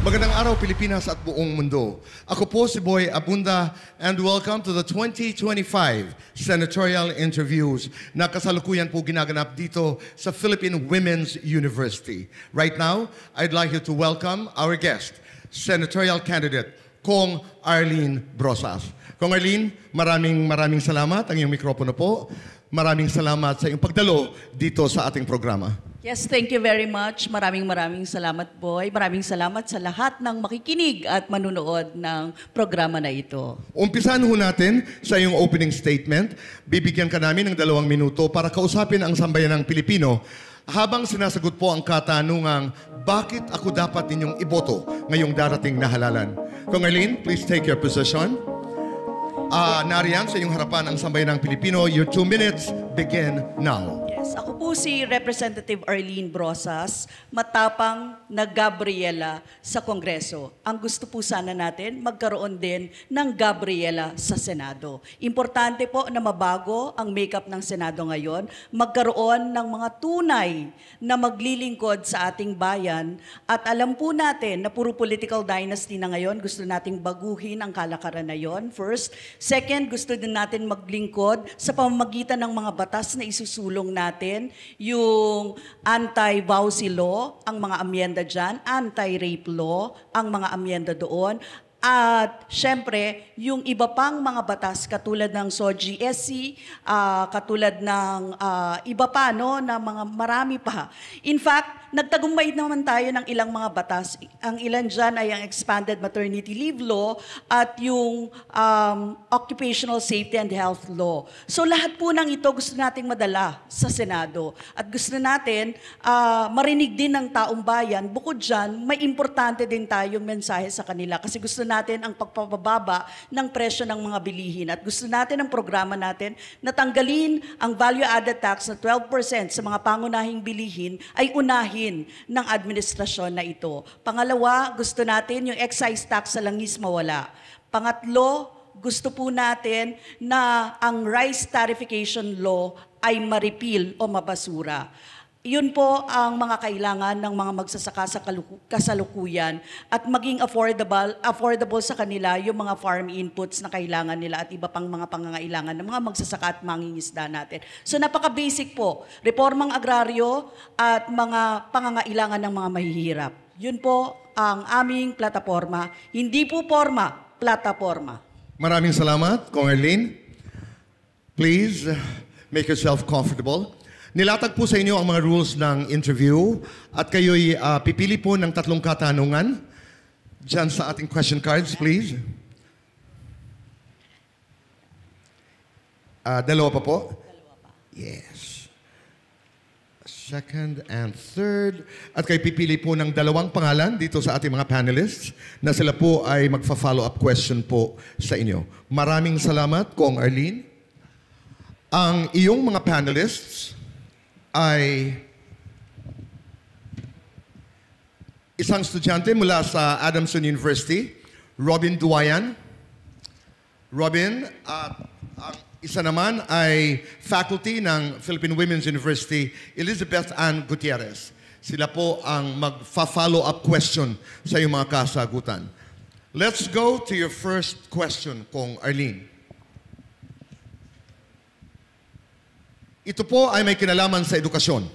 Magandang araw Pilipinas at buong mundo. Ako po si Boy Abunda and welcome to the 2025 senatorial interviews na kasalukuyan po ginaganap dito sa Philippine Women's University. Right now, I'd like you to welcome our guest, senatorial candidate Kong Arlene Brosas. Kong Arlene, maraming salamat. Ang iyong mikropono po. Maraming salamat sa iyong pagdalo dito sa ating programa. Yes, thank you very much. Maraming salamat, Boy. Maraming salamat sa lahat ng makikinig at manunood ng programa na ito. Umpisahan ho natin sa iyong opening statement. Bibigyan ka namin ng 2 minuto para kausapin ang sambayanang Pilipino habang sinasagot po ang katanungang bakit ako dapat ninyong iboto ngayong darating na halalan. Kong Arlene, please take your position. Nariyan sa iyong harapan ang sambayanang Pilipino. Your 2 minutes begin now. Yes, ako po si Representative Arlene Brosas, matapang na Gabriela sa Kongreso. Ang gusto po sana natin, magkaroon din ng Gabriela sa Senado. Importante po na mabago ang makeup ng Senado ngayon, magkaroon ng mga tunay na maglilingkod sa ating bayan. At alam po natin na puro political dynasty na ngayon, gusto nating baguhin ang kalakaran na yon. First. Second, gusto din natin maglingkod sa pamamagitan ng mga batas na isusulong natin, yung anti-vowsy law, ang mga amyenda dyan, anti-rape law, ang mga amyenda doon, at syempre, yung iba pang mga batas katulad ng SOGSC, katulad ng iba pa, no, na mga marami pa. In fact, nagtagumpay naman tayo ng ilang mga batas. Ang ilan dyan ay ang Expanded Maternity Leave Law at yung Occupational Safety and Health Law. So lahat po ng ito gusto nating madala sa Senado. At gusto natin marinig din ng taong bayan. Bukod dyan, may importante din tayong mensahe sa kanila kasi gusto natin ang pagpapababa ng presyo ng mga bilihin. At gusto natin ang programa natin na tanggalin ang value-added tax na 12% sa mga pangunahing bilihin ay unahin ng administrasyon na ito. Pangalawa, gusto natin yung excise tax sa langis mawala. Pangatlo, gusto po natin na ang rice tarification law ay ma-repeal o mabasura. Yun po ang mga kailangan ng mga magsasaka sa kasalukuyan at maging affordable sa kanila yung mga farm inputs na kailangan nila at iba pang mga pangangailangan ng mga magsasaka at mangingisda natin. So napaka-basic po, reformang agraryo at mga pangangailangan ng mga mahihirap. Yun po ang aming plataforma. Hindi po forma, plataforma. Maraming salamat, Kong Arlene. Please make yourself comfortable. Nilatag po sa inyo ang mga rules ng interview at kayo'y pipili po ng 3 katanungan. Diyan sa ating question cards, please. 2 pa po? 2 pa. Yes. Second and third. At kayo pipili po ng 2 pangalan dito sa ating mga panelists na sila po ay magfa-follow up question po sa inyo. Maraming salamat, Kong Arlene. Ang iyong mga panelists ay isang estudyante mula sa Adamson University, Robin Duayan. Robin, ang isa naman ay faculty ng Philippine Women's University, Elizabeth Ann Gutierrez. Sila po ang magfa-follow up question sa iyong mga kasagutan. Let's go to your first question, Kong Arlene. Ito po ay may kinalaman sa edukasyon.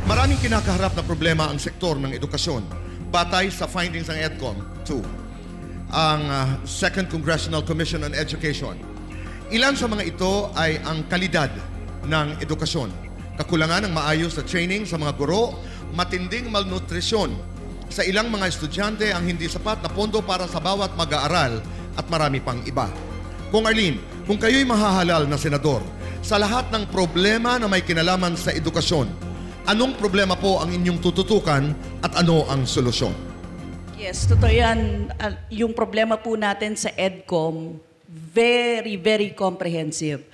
Maraming kinakaharap na problema ang sektor ng edukasyon, batay sa findings ng EDCOM 2, ang Second Congressional Commission on Education. Ilan sa mga ito ay ang kalidad ng edukasyon, kakulangan ng maayos na training sa mga guro, matinding malnutrisyon sa ilang mga estudyante, ang hindi sapat na pondo para sa bawat mag-aaral at marami pang iba. Kung Arlene, kung kayo'y mahahalal na senador, sa lahat ng problema na may kinalaman sa edukasyon, anong problema po ang inyong tututukan at ano ang solusyon? Yes, totoo yan. Yung problema po natin sa EDCOM, very comprehensive.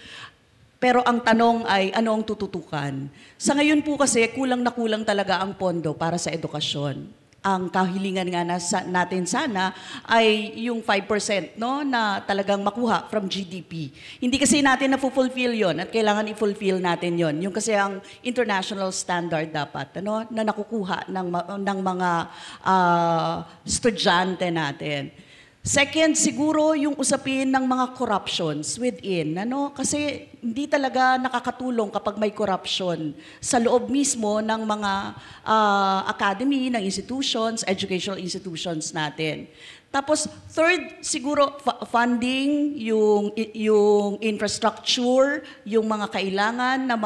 Pero ang tanong ay, ano ang tututukan? Sa ngayon po kasi, kulang na kulang talaga ang pondo para sa edukasyon. Ang kahilingan nga natin sana ay yung 5%, no, na talagang makuha from GDP. Hindi kasi natin na-fulfill yon at kailangan i-fulfill natin yon. Yung kasi ang international standard dapat, ano, na nakukuha ng mga estudyante natin. Second, siguro yung usapin ng mga corruptions within. Ano? Kasi hindi talaga nakakatulong kapag may corruption sa loob mismo ng mga academy, ng institutions, educational institutions natin. Tapos, third, siguro funding, yung infrastructure, yung mga kailangan na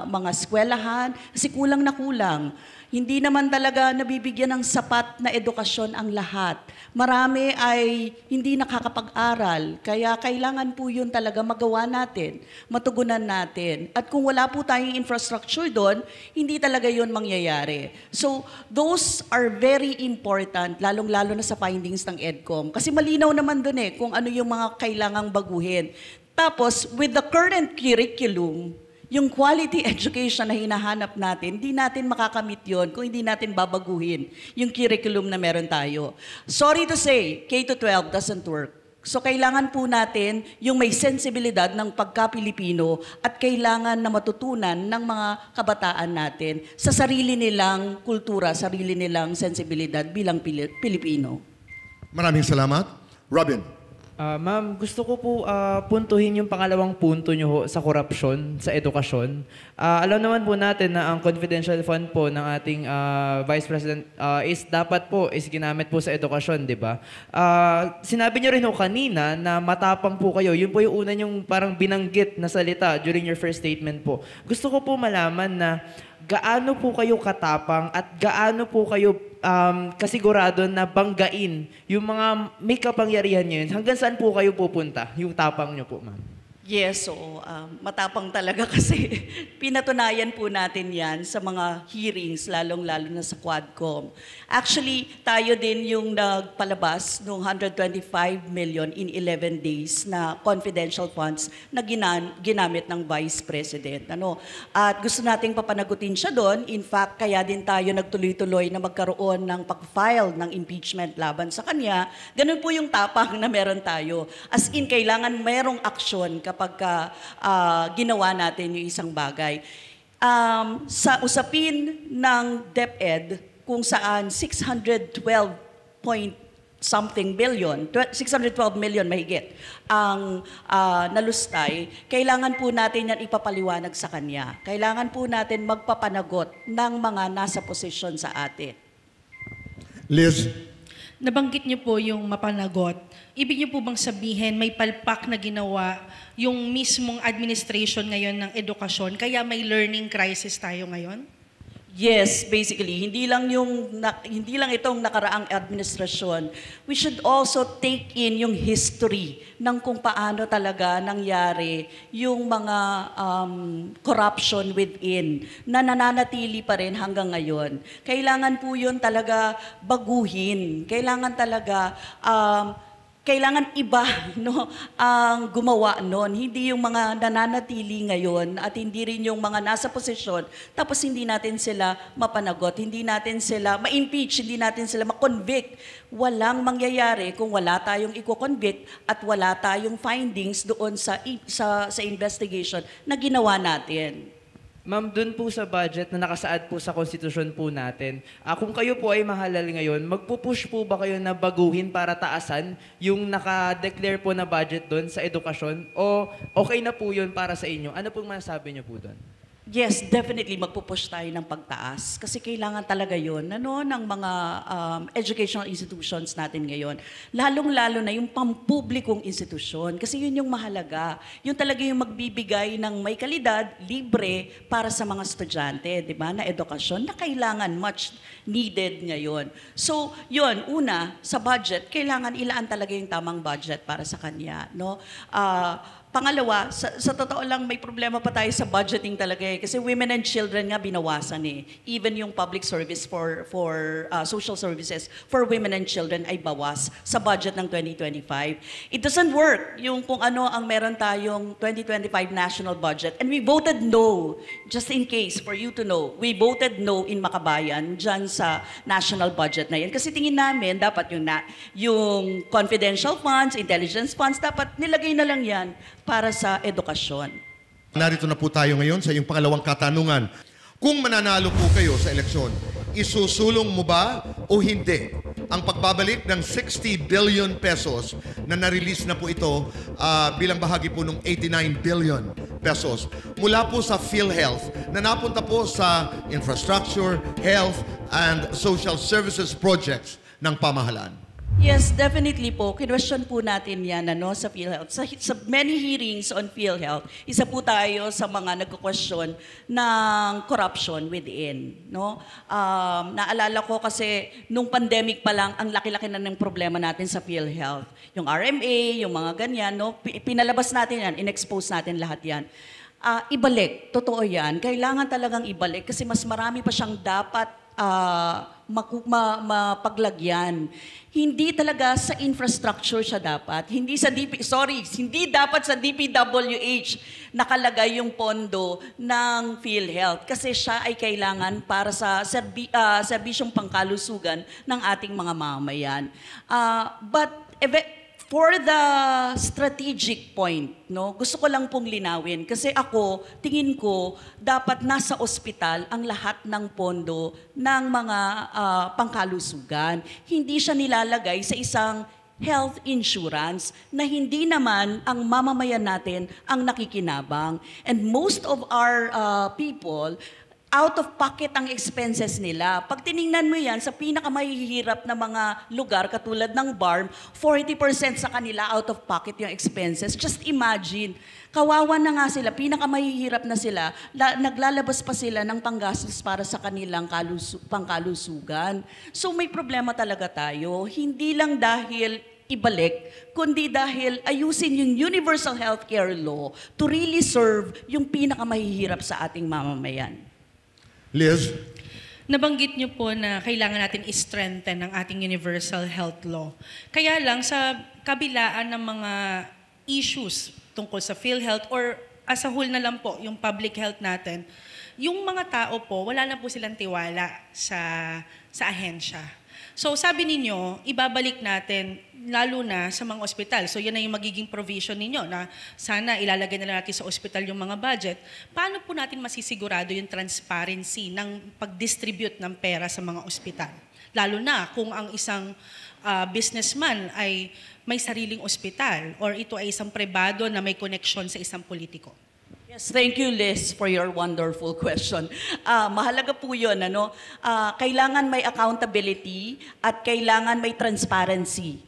mga eskwelahan, kasi kulang na kulang. Hindi naman talaga nabibigyan ng sapat na edukasyon ang lahat. Marami ay hindi nakakapag-aral, kaya kailangan po yun talaga magawa natin, matugunan natin. At kung wala po tayong infrastructure doon, hindi talaga yun mangyayari. So, those are very important, lalong-lalo na sa findings ng EDCOM. Kasi malinaw naman doon kung ano yung mga kailangang baguhin. Tapos, with the current curriculum, yung quality education na hinahanap natin, hindi natin makakamit yon kung hindi natin babaguhin yung curriculum na meron tayo. Sorry to say, K-12 doesn't work. So kailangan po natin yung may sensibilidad ng pagka-Pilipino at kailangan na matutunan ng mga kabataan natin sa sarili nilang kultura, sarili nilang sensibilidad bilang Pilipino. Maraming salamat. Robin. Ma'am, gusto ko po puntuhin yung pangalawang punto nyo ho sa korupsyon, sa edukasyon. Alam naman po natin na ang confidential fund po ng ating Vice President is dapat po is ginamit po sa edukasyon, di ba? Sinabi nyo rin ho kanina na matapang po kayo. Yun po yung una yung parang binanggit na salita during your first statement po. Gusto ko po malaman na gaano po kayo katapang at gaano po kayo kasigurado na banggain yung mga may kapangyarihan nyo yun? Hanggang saan po kayo pupunta? Yung tapang nyo po, ma'am. Yes, so matapang talaga kasi pinatunayan po natin yan sa mga hearings, lalong-lalo na sa Quadcom. Actually, tayo din yung nagpalabas ng 125 million in 11 days na confidential funds na ginamit ng Vice President. At gusto nating papanagutin siya doon. In fact, kaya din tayo nagtuloy-tuloy na magkaroon ng pag-file ng impeachment laban sa kanya. Ganun po yung tapang na meron tayo. As in, kailangan merong aksyon kapag ginawa natin yung isang bagay. Sa usapin ng DepEd, kung saan 612 million mahigit ang nalustay, kailangan po natin yan ipapaliwanag sa kanya. Kailangan po natin magpapanagot ng mga nasa posisyon sa atin. Liz. Nabanggit niyo po yung mapanagot. Ibig niyo po bang sabihin may palpak na ginawa yung mismong administration ngayon ng edukasyon, kaya may learning crisis tayo ngayon? Yes, basically, hindi lang itong nakaraang administrasyon. We should also take in yung history ng kung paano talaga nangyari yung mga corruption within na nananatili pa rin hanggang ngayon. Kailangan po yun talaga baguhin. Kailangan talaga kailangan iba ang gumawa noon. Hindi yung mga nananatili ngayon at hindi rin yung mga nasa posisyon tapos hindi natin sila mapanagot, hindi natin sila ma-impeach, hindi natin sila ma-convict. Walang mangyayari kung wala tayong i-convict at wala tayong findings doon sa investigation na ginawa natin. Ma'am, dun po sa budget na nakasaad po sa konstitusyon po natin, kung kayo po ay mahalal ngayon, magpupush po ba kayo na baguhin para taasan yung naka-declare po na budget dun sa edukasyon? O okay na po yun para sa inyo? Ano pong masasabi niyo po dun? Yes, definitely magpupush tayo ng pagtaas kasi kailangan talaga yun ng mga educational institutions natin ngayon. Lalong-lalo na yung pampublikong institusyon kasi yun yung mahalaga. Yun talaga yung magbibigay ng may kalidad, libre para sa mga estudyante, di ba, na edukasyon na kailangan, much needed ngayon. So, yun, una, sa budget, kailangan ilaan talaga yung tamang budget para sa kanya. pangalawa, sa totoo lang, may problema pa tayo sa budgeting talaga eh. Kasi women and children nga binawasan eh. Even yung public service for social services for women and children ay bawas sa budget ng 2025. It doesn't work yung kung ano ang meron tayong 2025 national budget. And we voted no, just in case, for you to know, we voted no in Makabayan dyan sa national budget na yan. Kasi tingin namin, dapat yung confidential funds, intelligence funds, dapat nilagay na lang yan para sa edukasyon. Narito na po tayo ngayon sa iyong pangalawang katanungan. Kung mananalo po kayo sa eleksyon, isusulong mo ba o hindi ang pagbabalik ng 60 billion pesos na na-release na po ito bilang bahagi po ng 89 billion pesos mula po sa PhilHealth na napunta po sa infrastructure, health, and social services projects ng pamahalaan? Yes, definitely po. Kinwestiyon po natin yan sa PhilHealth. Sa many hearings on PhilHealth, isa po tayo sa mga nagko-question ng corruption within. No? Naalala ko kasi nung pandemic pa lang, ang laki-laki na ng problema natin sa PhilHealth. Yung RMA, yung mga ganyan, no? Pinalabas natin yan, in-expose natin lahat yan. Ibalik, totoo yan. Kailangan talagang ibalik kasi mas marami pa siyang dapat mapaglagyan. Hindi talaga sa infrastructure siya dapat. Hindi dapat sa DPWH nakalagay yung pondo ng PhilHealth kasi siya ay kailangan para sa serbisyong pangkalusugan ng ating mga mamamayan. But for the strategic point, no, gusto ko lang pong linawin kasi ako, tingin ko, dapat nasa ospital ang lahat ng pondo ng mga pangkalusugan. Hindi siya nilalagay sa isang health insurance na hindi naman ang mamamayan natin ang nakikinabang. And most of our people, out of pocket ang expenses nila. Pag tiningnan mo yan, sa pinakamahihirap na mga lugar, katulad ng BARM, 40% sa kanila out of pocket yung expenses. Just imagine, kawawa na nga sila, pinakamahihirap na sila, naglalabas pa sila ng panggastos para sa kanilang pangkalusugan. So may problema talaga tayo, hindi lang dahil ibalik, kundi dahil ayusin yung Universal Healthcare Law to really serve yung pinakamahihirap sa ating mamamayan. Liz? Nabanggit niyo po na kailangan natin i-strengthen ang ating Universal Health Law. Kaya lang sa kabilaan ng mga issues tungkol sa PhilHealth or as a whole na lang po, yung public health natin, yung mga tao po, wala na po silang tiwala sa ahensya. So sabi ninyo, ibabalik natin lalo na sa mga ospital. So yan na yung magiging provision ninyo na sana ilalagay na lang natin sa ospital yung mga budget. Paano po natin masisigurado yung transparency ng pag-distribute ng pera sa mga ospital? Lalo na kung ang isang businessman ay may sariling ospital or ito ay isang pribado na may koneksyon sa isang politiko. Yes, thank you, Liz, for your wonderful question. Mahalaga po yun, ano? Kailangan may accountability at kailangan may transparency.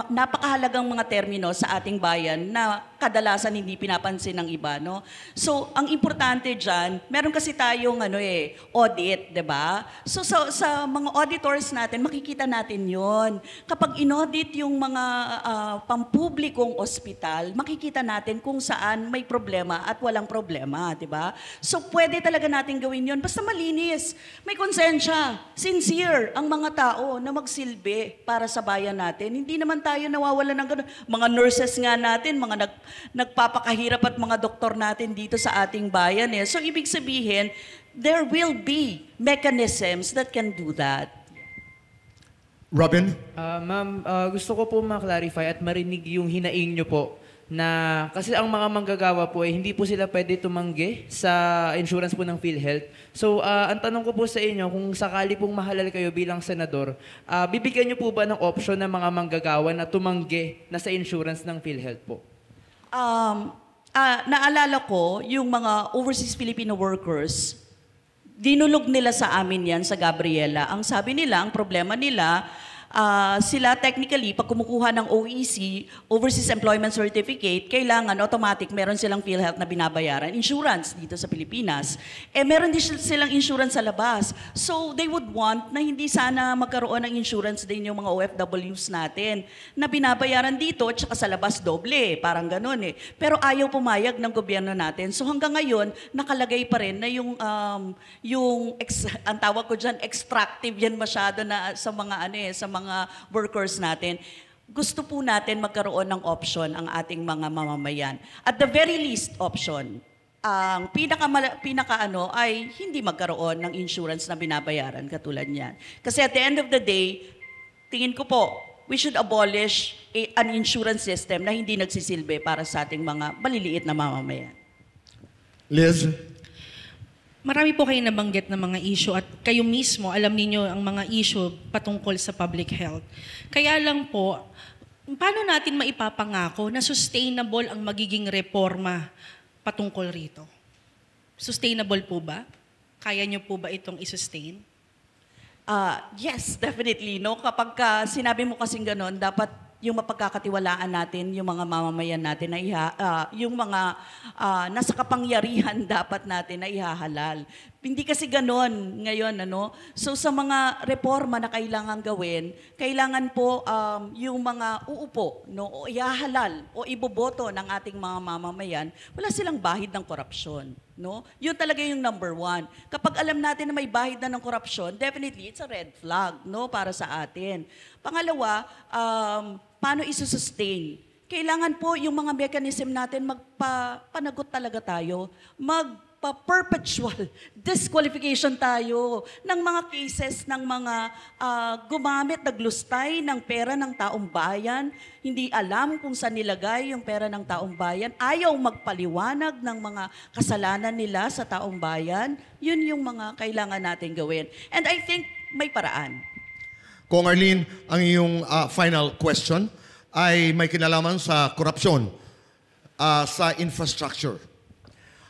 Napakahalagang mga termino sa ating bayan na kadalasan hindi pinapansin ng iba, no? So, ang importante dyan, meron kasi tayong audit, 'di ba? So, sa mga auditors natin, makikita natin 'yon. Kapag inaudit yung mga pampublikong ospital, makikita natin kung saan may problema at walang problema, 'di ba? So, pwede talaga natin gawin 'yon basta malinis, may konsensya, sincere ang mga tao na magsilbi para sa bayan natin. Hindi naman tayo nawawala ng ganun. Mga nurses nga natin, mga nagpapakahirap at mga doktor natin dito sa ating bayan. So, ibig sabihin, there will be mechanisms that can do that. Robin? Ma'am, gusto ko po ma-clarify at marinig yung hinaing nyo po na kasi ang mga manggagawa po ay hindi po sila pwede tumanggi sa insurance po ng PhilHealth. So, ang tanong ko po sa inyo, kung sakali pong mahalal kayo bilang senador, bibigyan niyo po ba ng option ng mga manggagawa na tumanggi na sa insurance ng PhilHealth po? Naalala ko, yung mga overseas Filipino workers, dinulog nila sa amin yan sa Gabriela. Ang sabi nila, ang problema nila, sila technically, pag kumukuha ng OEC, Overseas Employment Certificate, kailangan automatic meron silang PhilHealth na binabayaran, insurance dito sa Pilipinas. Meron din silang insurance sa labas. So they would want na hindi sana magkaroon ng insurance din yung mga OFWs natin na binabayaran dito at saka sa labas doble, parang ganun eh. Pero ayaw pumayag ng gobyerno natin. So hanggang ngayon, nakalagay pa rin na ang tawag ko dyan, extractive yan masyado na sa mga sa mga workers natin. Gusto po natin magkaroon ng option ang ating mga mamamayan. At the very least option, ang pinaka ay hindi magkaroon ng insurance na binabayaran katulad niyan. Kasi at the end of the day, tingin ko po, we should abolish an insurance system na hindi nagsisilbi para sa ating mga maliliit na mamamayan. Liz? Marami po kayo nabanggit na mga issue at kayo mismo, alam niyo ang mga issue patungkol sa public health. Kaya lang po, paano natin maipapangako na sustainable ang magiging reforma patungkol rito? Sustainable po ba? Kaya niyo po ba itong i-sustain? Yes, definitely. No? Kapag sinabi mo kasing ganon, dapat yung mapagkakatiwalaan natin, yung mga mamamayan natin, na yung mga nasa kapangyarihan dapat natin na ihahalal. Hindi kasi ganon ngayon. So sa mga reforma na kailangan gawin, kailangan po yung mga uupo, o ihahalal o iboboto ng ating mga mamamayan, wala silang bahid ng korupsyon. Yun talaga yung number one. Kapag alam natin na may bahid na ng korupsyon, definitely it's a red flag para sa atin. Pangalawa, paano isusustain? Kailangan po yung mga mechanism natin magpapanagot talaga tayo, magpa-perpetual disqualification tayo ng mga cases ng mga gumamit, naglustay ng pera ng taong bayan, hindi alam kung saan nilagay yung pera ng taong bayan, ayaw magpaliwanag ng mga kasalanan nila sa taong bayan, yun yung mga kailangan natin gawin. And I think may paraan. Kung Arlene, ang iyong final question ay may kinalaman sa korupsyon sa infrastructure.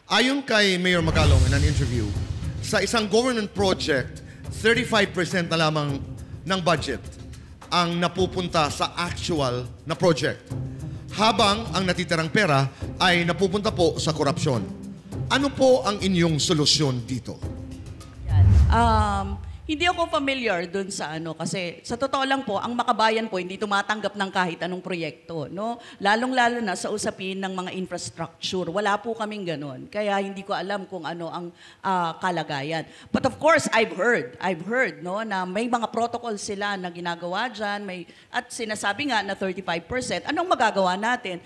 Ayon kay Mayor Magalong in an interview, sa isang government project, 35% na lamang ng budget ang napupunta sa actual na project. Habang ang natitirang pera ay napupunta po sa korupsyon. Ano po ang inyong solusyon dito? Hindi ako familiar dun sa kasi sa totoo lang po, ang Makabayan po hindi tumatanggap ng kahit anong proyekto, Lalong-lalo na sa usapin ng mga infrastructure. Wala po kaming ganun. Kaya hindi ko alam kung ano ang kalagayan. But of course, I've heard, na may mga protocol sila na ginagawa dyan, at sinasabi nga na 35%. Anong magagawa natin?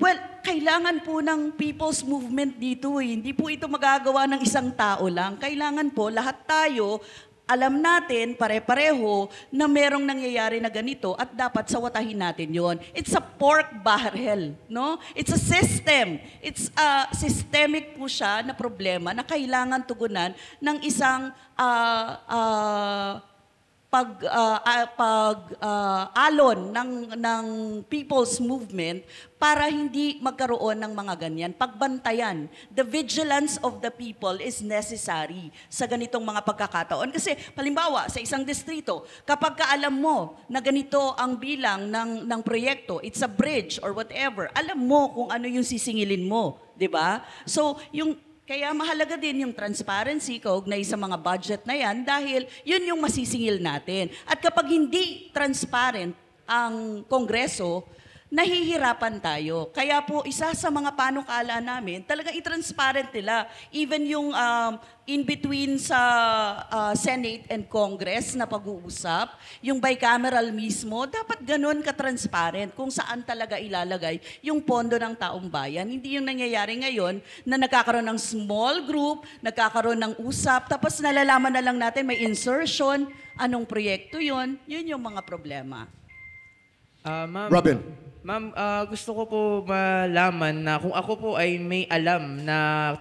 Well, kailangan po ng people's movement dito. Hindi po ito magagawa ng isang tao lang. Kailangan po lahat tayo alam natin, pare-pareho, na merong nangyayari na ganito at dapat sawatahin natin yon. It's a pork barrel, It's a system. It's a systemic po siya na problema na kailangan tugunan ng isang alon ng people's movement para hindi magkaroon ng mga ganyan. Pagbantayan, the vigilance of the people is necessary sa ganitong mga pagkakataon. Kasi, halimbawa, sa isang distrito, kapag kaalam mo na ganito ang bilang ng proyekto, it's a bridge or whatever, alam mo kung ano yung sisingilin mo, di ba? So, kaya mahalaga din yung transparency kaugnay sa mga budget na yan dahil yun yung masisingil natin. At kapag hindi transparent ang Kongreso, nahihirapan tayo. Kaya po, isa sa mga panukala namin, talaga i-transparent nila. Even yung in-between sa Senate and Congress na pag-uusap, yung bicameral mismo, dapat ganun ka-transparent kung saan talaga ilalagay yung pondo ng taong bayan. Hindi yung nangyayari ngayon na nagkakaroon ng small group, nagkakaroon ng usap, tapos nalalaman na lang natin may insertion, anong proyekto yun yung mga problema. Ma'am, Robin. Ma'am, gusto ko po malaman na kung ako po ay may alam na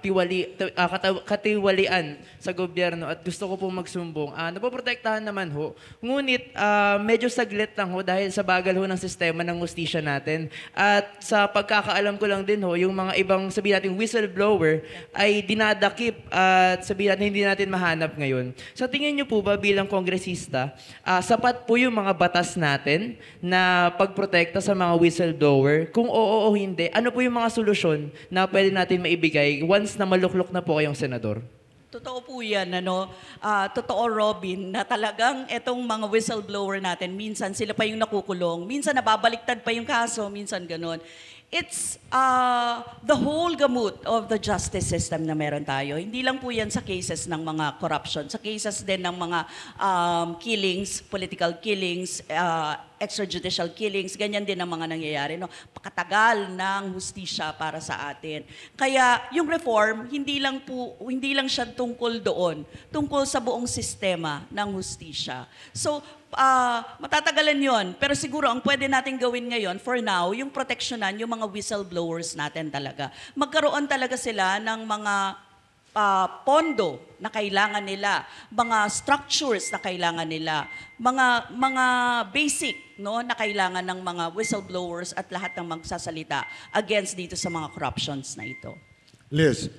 katiwalian sa gobyerno at gusto ko po magsumbong, napoprotektahan naman ho. Ngunit medyo saglit lang ho dahil sa bagal ho ng sistema ng hustisya natin. At sa pagkakaalam ko lang din ho, yung mga ibang sabihin natin whistleblower ay dinadakip at sabihin natin hindi natin mahanap ngayon. Sa tingin niyo po ba bilang kongresista, sapat po yung mga batas natin na pagprotekta sa mga whistleblower? Kung oo o hindi, ano po yung mga solusyon na pwede natin maibigay once na maluklok na po kayong senador? Totoo po yan, ano? Totoo, Robin, na talagang itong mga whistleblower natin, minsan sila pa yung nakukulong, minsan nababaliktad pa yung kaso, minsan ganun. It's the whole gamut of the justice system na meron tayo. Hindi lang po yan sa cases ng mga corruption, sa cases din ng mga killings, political killings, extrajudicial killings, ganyan din ang mga nangyayari. No? Pakatagal ng hustisya para sa atin. Kaya yung reform, hindi lang siya tungkol doon, tungkol sa buong sistema ng hustisya. So, matatagalan yon. Pero siguro ang pwede natin gawin ngayon, for now, yung proteksyonan, yung mga whistleblowers natin talaga. Magkaroon talaga sila ng mga pondo na kailangan nila, mga structures na kailangan nila, mga basic no, na kailangan ng mga whistleblowers at lahat ng magsasalita against dito sa mga corruptions na ito. Liz.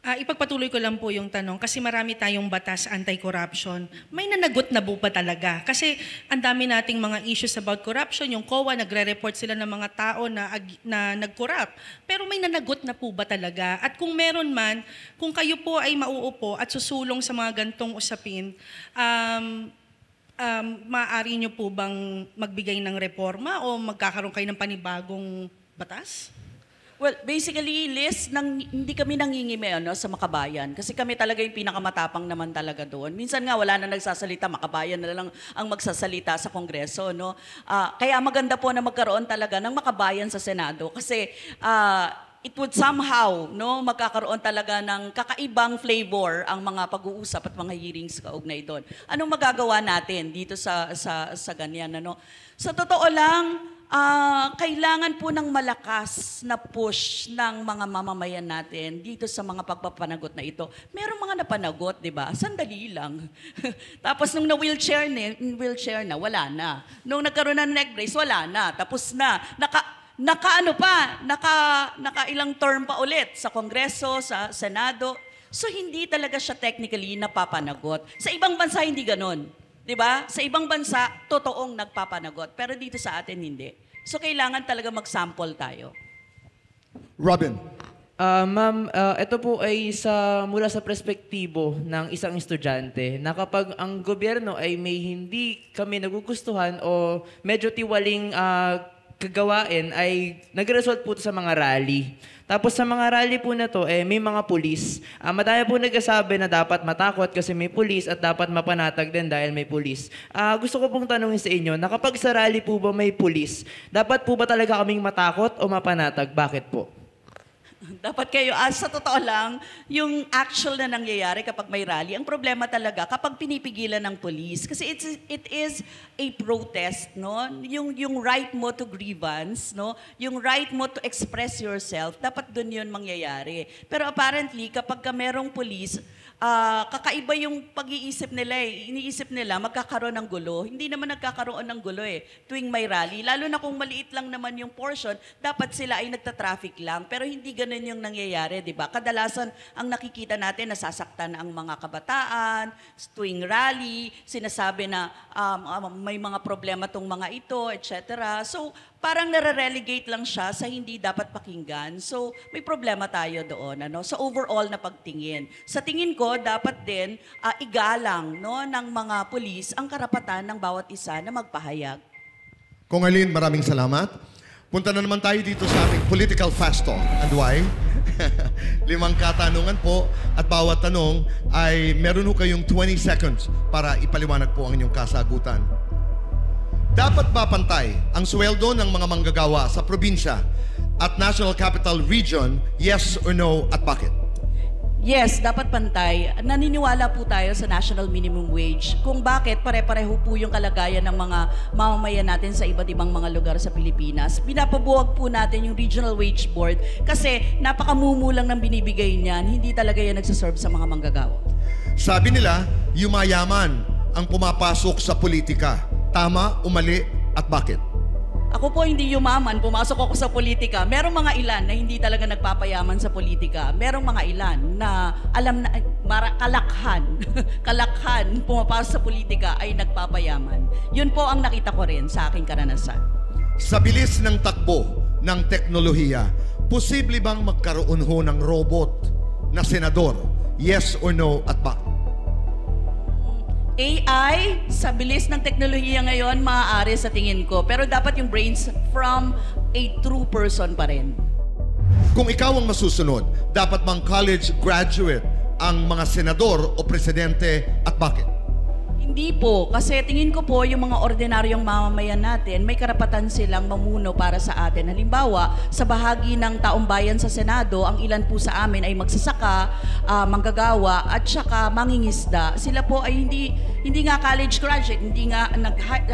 Ipagpatuloy ko lang po yung tanong kasi marami tayong batas anti-corruption. May nanagot na po ba talaga? Kasi ang dami nating mga issues about corruption. Yung COA, nagre-report sila ng mga tao na nag-corrupt. Pero may nanagot na po ba talaga? At kung meron man, kung kayo po ay mauupo at susulong sa mga gantong usapin, maaari nyo po bang magbigay ng reforma o magkakaroon kayo ng panibagong batas? Well, basically, Liz, hindi kami nangingime sa Makabayan. Kasi kami talaga yung pinakamatapang naman talaga doon. Minsan nga, wala na nagsasalita, Makabayan na lang ang magsasalita sa Kongreso. No? Kaya maganda po na magkaroon talaga ng Makabayan sa Senado. Kasi it would somehow magkakaroon talaga ng kakaibang flavor ang mga pag-uusap at mga hearings kaugnay doon. Anong magagawa natin dito sa ganyan? Sa totoo lang, kailangan po ng malakas na push ng mga mamamayan natin dito sa mga pagpapanagot na ito. Merong mga napanagot, di ba? Sandali lang. Tapos nung na-wheelchair na, wala na. Nung nagkaroon ng neck brace, wala na. Tapos na. Naka ilang term pa ulit sa Kongreso, sa Senado. So hindi talaga siya technically napapanagot. Sa ibang bansa, hindi ganon. Diba? Sa ibang bansa, totoong nagpapanagot. Pero dito sa atin, hindi. So, kailangan talaga mag-sample tayo. Robin. Ma'am, ito po ay mula sa perspektibo ng isang estudyante na kapag ang gobyerno ay may hindi kami nagugustuhan o medyo tiwaling kagawain ay nag-result po sa mga rally. Tapos sa mga rally po na to, may mga pulis. Madami po nagsasabi na dapat matakot kasi may pulis at dapat mapanatag din dahil may pulis. Gusto ko pong tanungin sa inyo, na kapag sa rally po ba may pulis, dapat po ba talaga kaming matakot o mapanatag? Bakit po? Dapat kayo, sa totoo lang, yung actual na nangyayari kapag may rally, ang problema talaga kapag pinipigilan ng police. Kasi it is a protest, no? Yung right mo to grievance, no? Yung right mo to express yourself, dapat dun yun mangyayari. Pero apparently, kapag merong police, kakaiba yung pag-iisip nila Iniisip nila magkakaroon ng gulo. Hindi naman nagkakaroon ng gulo tuwing may rally. Lalo na kung maliit lang naman yung portion, dapat sila ay nagta-traffic lang. Pero hindi ganun yung nangyayari, di ba? Kadalasan ang nakikita natin, nasasaktan ang mga kabataan, tuwing rally, sinasabi na may mga problema tong mga ito, etc. So, parang nare-relegate lang siya sa hindi dapat pakinggan. So, may problema tayo doon. Sa overall na pagtingin. Sa tingin ko, dapat din igalang ng mga pulis ang karapatan ng bawat isa na magpahayag. Kung Arlene, maraming salamat. Punta na naman tayo dito sa ating political fast talk. And why? 5 katanungan po at bawat tanong ay meron ho kayong 20 seconds para ipaliwanag po ang inyong kasagutan. Dapat ba pantay ang sweldo ng mga manggagawa sa probinsya at National Capital Region? Yes or no, at bakit? Yes, dapat pantay. Naniniwala po tayo sa national minimum wage. Kung bakit pare-pareho po yung kalagayan ng mga mamamayan natin sa iba't ibang mga lugar sa Pilipinas. Pinapabuwag po natin yung Regional Wage Board kasi napakamumulang ng binibigay niyan, hindi talaga yan nagsaserve sa mga manggagawa. Sabi nila, yumayaman ang pumapasok sa politika. Tama, umali, at bakit? Ako po hindi yumaman, pumasok ako sa politika. Merong mga ilan na hindi talaga nagpapayaman sa politika. Merong mga ilan na alam na kalakhan pumapasok sa politika ay nagpapayaman. Yun po ang nakita ko rin sa aking karanasan. Sa bilis ng takbo ng teknolohiya, posible bang magkaroon ho ng robot na senador? Yes or no, at bakit? AI, sa bilis ng teknolohiya ngayon, maaari sa tingin ko. Pero dapat yung brains from a true person pa rin. Kung ikaw ang masusunod, dapat bang college graduate ang mga senador o presidente, at bakit? Hindi po, kasi tingin ko po yung mga ordinaryong mamamayan natin, may karapatan silang mamuno para sa atin. Halimbawa, sa bahagi ng taong bayan sa Senado, ang ilan po sa amin ay magsasaka, manggagawa, at saka mangingisda. Sila po ay hindi nga college graduate, hindi nga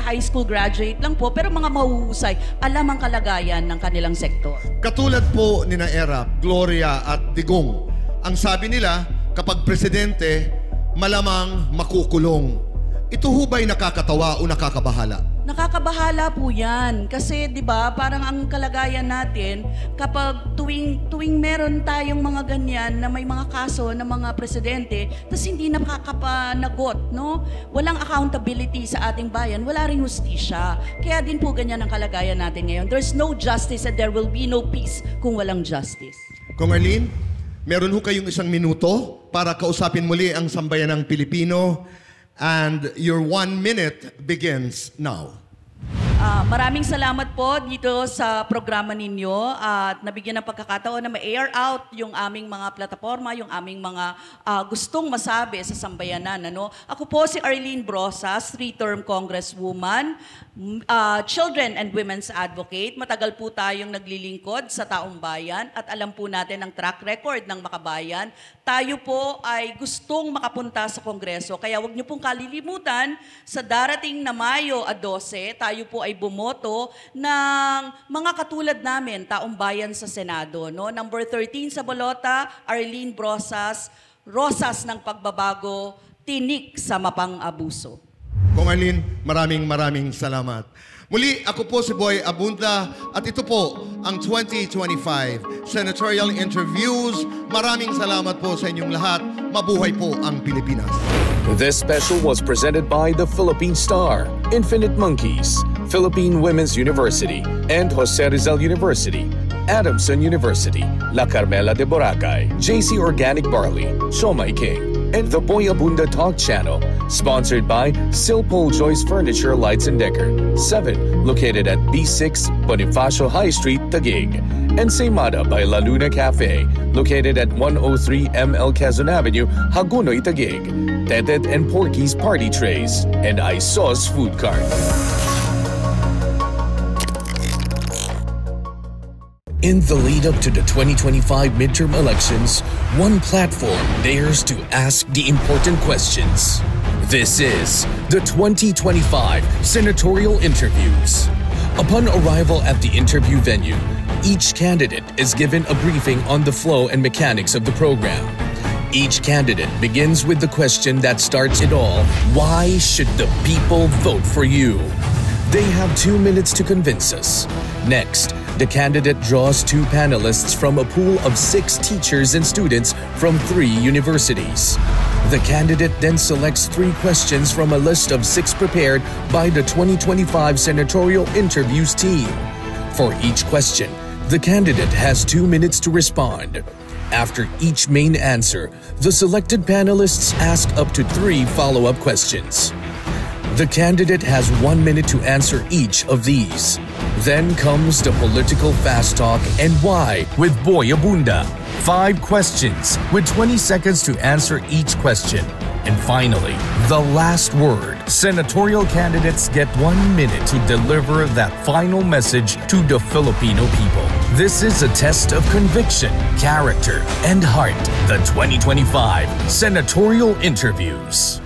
high school graduate lang po, pero mga mahuhusay, alam ang kalagayan ng kanilang sektor. Katulad po ni Erap, Gloria at Digong, ang sabi nila, kapag presidente, malamang makukulong. Ito ho ba'y nakakatawa o nakakabahala? Nakakabahala po yan. Kasi, di ba, parang ang kalagayan natin, kapag tuwing meron tayong mga ganyan na may mga kaso ng mga presidente, tapos hindi nakakapanagot, no? Walang accountability sa ating bayan, wala ring hustisya. Kaya din po ganyan ang kalagayan natin ngayon. There's no justice and there will be no peace kung walang justice. Kung Arlene, meron ho kayong 1 minuto para kausapin muli ang sambayanang Pilipino. And your 1 minute begins now. Maraming salamat po dito sa programa ninyo at nabigyan ng pagkakataon na ma-air out yung aming mga plataforma, yung aming mga gustong masabi sa sambayanan. Ano? Ako po si Arlene Brosas, 3-term Congresswoman, Children and Women's Advocate. Matagal po tayong naglilingkod sa taong bayan at alam po natin ang track record ng Makabayan. Tayo po ay gustong makapunta sa Kongreso. Kaya huwag niyo pong kalilimutan, sa darating na Mayo 12, tayo po ay bumoto ng mga katulad namin, taong bayan sa Senado. No? Number 13 sa bolota, Arlene Brosas, Rosas ng Pagbabago, tinik sa mapang-abuso. Kung Arlene, maraming salamat. Muli, ako po si Boy Abunda at ito po ang 2025 Senatorial Interviews. Maraming salamat po sa inyong lahat. Mabuhay po ang Pilipinas. This special was presented by the Philippine Star, Infinite Monkeys, Philippine Women's University, and Jose Rizal University, Adamson University, La Carmela de Boracay, JC Organic Barley, Siomai King, and the Boy Abunda Talk Channel, sponsored by Silpol Joyce Furniture Lights and Decker, 7, located at B6 Bonifacio High Street, Taguig, and Seimada by La Luna Cafe, located at 103 ML Quezon Avenue, Hagunoy, Taguig, Tetet and Porky's Party Trays, and Isos Food Cart. In the lead up to the 2025 midterm elections, one platform dares to ask the important questions. This is the 2025 Senatorial Interviews. Upon arrival at the interview venue, each candidate is given a briefing on the flow and mechanics of the program. Each candidate begins with the question that starts it all: why should the people vote for you? They have 2 minutes to convince us. Next, the candidate draws 2 panelists from a pool of 6 teachers and students from 3 universities. The candidate then selects 3 questions from a list of 6 prepared by the 2025 Senatorial Interviews team. For each question, the candidate has 2 minutes to respond. After each main answer, the selected panelists ask up to 3 follow-up questions. The candidate has 1 minute to answer each of these. Then comes the political fast talk and why with Boy Abunda. 5 questions with 20 seconds to answer each question. And finally, the last word. Senatorial candidates get 1 minute to deliver that final message to the Filipino people. This is a test of conviction, character, and heart. The 2025 Senatorial Interviews.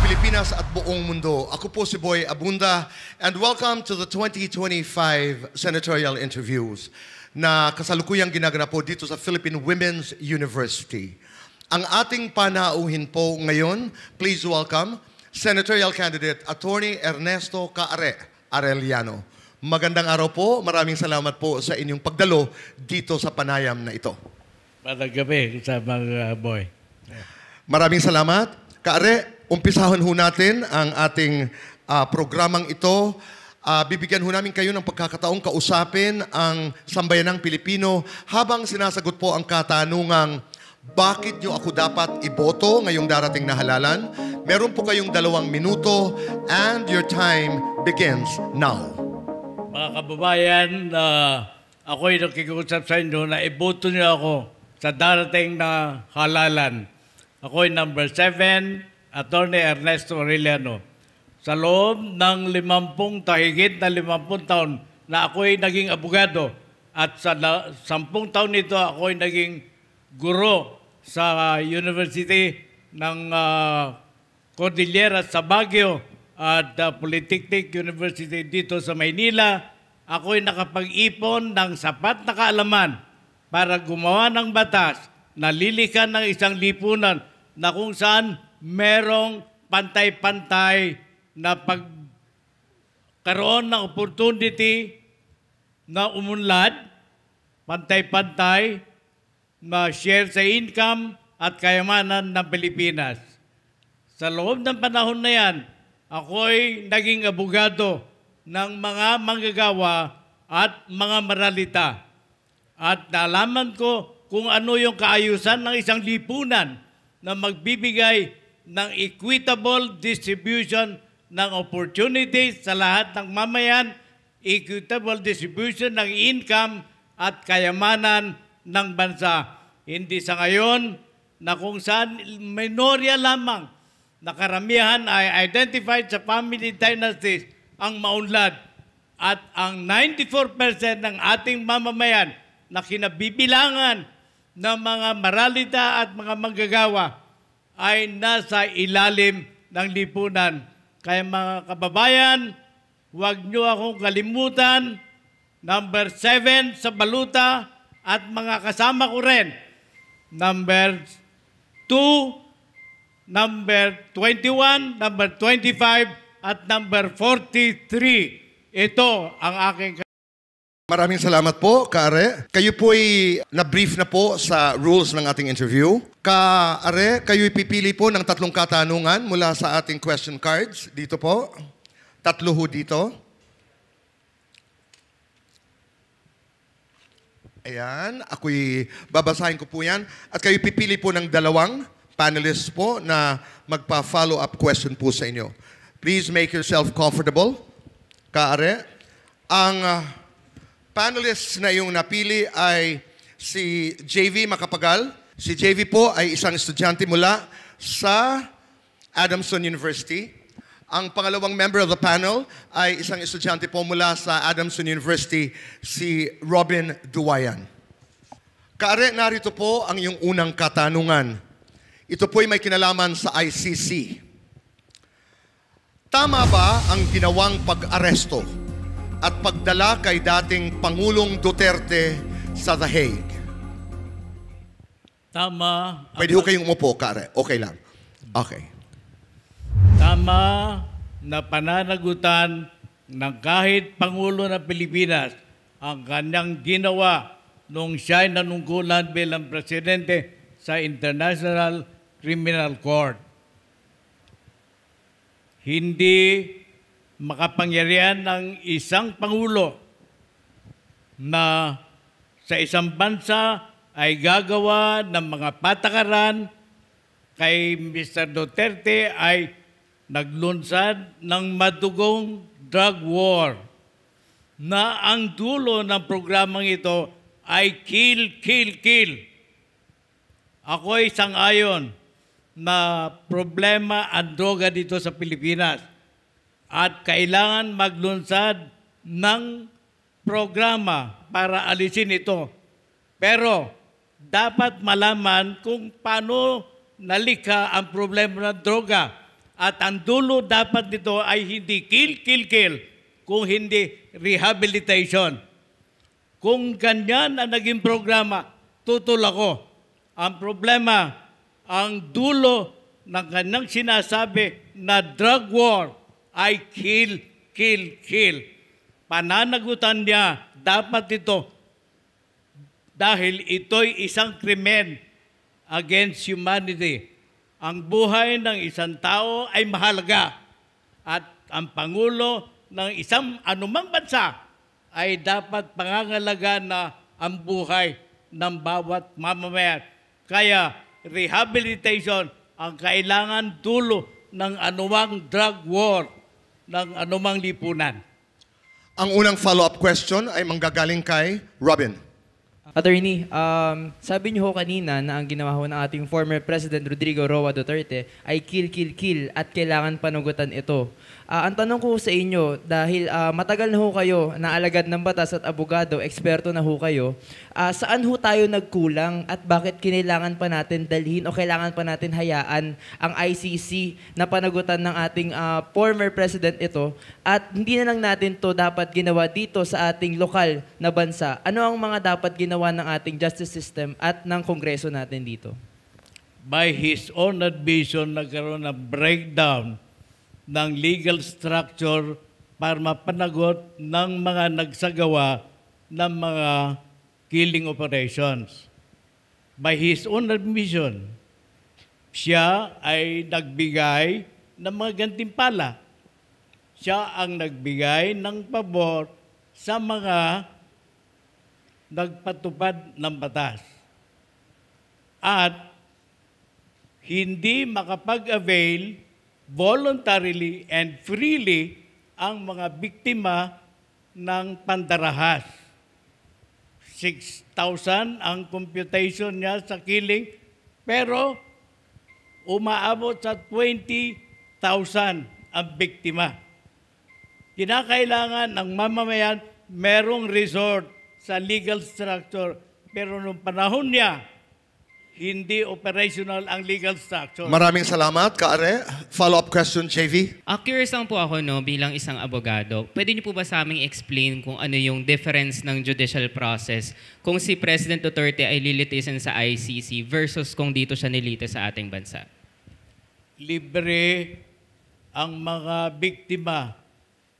Pilipinas at buong mundo. Ako po si Boy Abunda and welcome to the 2025 Senatorial Interviews na kasalukuyang ginaganap po dito sa Philippine Women's University. Ang ating panauhin po ngayon, please welcome Senatorial Candidate Attorney Ernesto Caare Arellano. Magandang araw po. Maraming salamat po sa inyong pagdalo dito sa panayam na ito. Magandang gabi sa mga boy. Maraming salamat. Caare, umpisahan ho natin ang ating programang ito. Bibigyan ho namin kayo ng pagkakataong kausapin ang sambayanang Pilipino habang sinasagot po ang katanungang bakit nyo ako dapat iboto ngayong darating na halalan. Meron po kayong 2 minuto and your time begins now. Mga kababayan, ako'y nakikiusap sa inyo na iboto niyo ako sa darating na halalan. Ako'y number 7, Attorney Ernesto Arellano. Sa loob ng 50 taon na ako'y naging abogado at sa 10 taon nito ako'y naging guro sa University ng Cordillera sa Baguio at Polytechnic University dito sa Maynila. Ako'y nakapag-ipon ng sapat na kaalaman para gumawa ng batas na lilikan ng isang lipunan na kung saan merong pantay-pantay na pagkaroon ng opportunity na umunlad, pantay-pantay na share sa income at kayamanan ng Pilipinas. Sa loob ng panahon na yan, ako'y naging abogado ng mga manggagawa at mga maralita. At nalaman ko kung ano yung kaayusan ng isang lipunan na magbibigay ng equitable distribution ng opportunities sa lahat ng mamayan, equitable distribution ng income at kayamanan ng bansa. Hindi sa ngayon na kung saan minorya lamang na karamihan ay identified sa family dynasties ang maunlad at ang 94% ng ating mamamayan na kinabibilangan ng mga maralita at mga manggagawa ay nasa ilalim ng lipunan. Kaya mga kababayan, huwag niyo akong kalimutan. Number 7 sa baluta at mga kasama ko rin. Number 2, number 21, number 25, at number 43. Ito ang aking... Maraming salamat po, Caare. Kayo po'y na-brief na po sa rules ng ating interview. Caare, kayo'y pipili po ng 3 katanungan mula sa ating question cards. Dito po. 3 ho dito. Ayan. Ako'y babasahin ko po yan. At kayo'y pipili po ng 2 panelists po na magpa-follow up question po sa inyo. Please make yourself comfortable. Caare, ang... panelists na iyong napili ay si JV Macapagal. Si JV po ay isang estudyante mula sa Adamson University. Ang pangalawang member of the panel ay isang estudyante po mula sa Adamson University, si Robin Duwayan. Caare, narito po ang iyong unang katanungan. Ito po ay may kinalaman sa ICC. Tama ba ang ginawang pag-aresto at pagdala kay dating Pangulong Duterte sa The Hague? Tama. Pwede ho kayong umupo, Caare. Okay lang. Okay. Tama na pananagutan ng kahit Pangulo ng Pilipinas ang kanyang ginawa nung siya'y nanungkulan bilang presidente sa International Criminal Court. Hindi makapangyarihan ng isang Pangulo na sa isang bansa ay gagawa ng mga patakaran, kay Mr. Duterte ay naglunsad ng madugong drug war na ang dulo ng programang ito ay kill, kill, kill. Ako'y sang-ayon na problema ang droga dito sa Pilipinas at kailangan maglunsad ng programa para alisin ito. Pero dapat malaman kung paano nalikha ang problema ng droga. At ang dulo dapat nito ay hindi kill, kill, kill, kung hindi rehabilitation. Kung ganyan ang naging programa, tutol ako. Ang problema, ang dulo ng kanyang sinasabi na drug war ay kill, kill, kill. Pananagutan niya, dapat ito dahil ito'y isang krimen against humanity. Ang buhay ng isang tao ay mahalaga at ang Pangulo ng isang anumang bansa ay dapat pangangalagaan na ang buhay ng bawat mamamayan. Kaya rehabilitation ang kailangan dulo ng anumang drug war, ng anumang lipunan. Ang unang follow-up question ay manggagaling kay Robin. Attorney, sabi niyo ho kanina na ang ginawa ho ng ating former President Rodrigo Roa Duterte ay kill, kill, kill at kailangan panugutan ito. Ang tanong ko sa inyo, dahil matagal na ho kayo na alagad ng batas at abogado, eksperto na ho kayo, saan ho tayo nagkulang at bakit kinailangan pa natin dalhin o kailangan pa natin hayaan ang ICC na panagutan ng ating former President ito at hindi na lang natin to dapat ginawa dito sa ating lokal na bansa? Ano ang mga dapat ginawa ng ating justice system at ng Kongreso natin dito? By his own admission, nagkaroon ng breakdown ng legal structure para mapanagot ng mga nagsagawa ng mga killing operations. By his own admission, siya ay nagbigay ng mga gantimpala. Siya ang nagbigay ng pabor sa mga nagpatupad ng batas. At hindi makapag-avail voluntarily and freely ang mga biktima ng pandarahas. 6,000 ang computation niya sa killing, pero umaabot sa 20,000 ang biktima. Kinakailangan ng mamamayan merong resort sa legal structure, pero nung panahon niya, hindi operational ang legal structure. Maraming salamat, Kaare. Follow-up question, JV. Curious lang po ako bilang isang abogado. Pwede niyo po ba sa aming explain kung ano yung difference ng judicial process kung si President Duterte ay lilitisin sa ICC versus kung dito siya nilitis sa ating bansa? Libre ang mga biktima